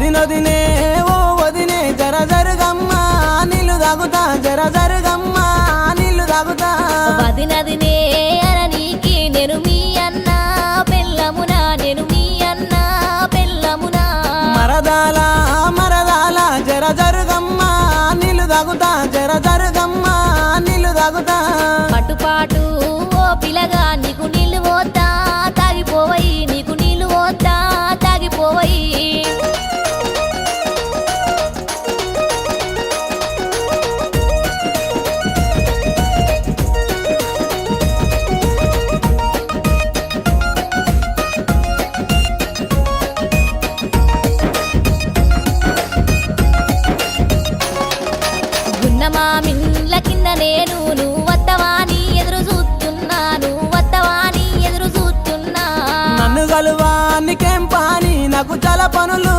వదినొదినే ఓ వదినే జర జరుగమ్మా నీళ్ళు తాగుతా జర జరుగమ్మా నీళ్ళు తాగుతా వదినదినే అననీకి నేను మీ అన్న పెళ్ళమునా నేను మీ అన్న పెళ్ళమునా మరదాల మరదాల జర జరుగమ్మా నీళ్ళు తాగుతా జర జరుగమ్మా నీళ్ళు తాగుతా పట్టుపాటు ఓ పిల్లగా నీకు నీళ్ళు పోతా తాగిపోవయి నీకు నీళ్ళు పోతా తాగిపోవయి గున్నమా మిన్ల కింద నేను నువ్వు వత్తవాని ఎదురు చూస్తున్నాను వత్తవాని ఎదురు చూస్తున్నా నన్ను గలువా నీకేం పాని నాకు చాలా పనులు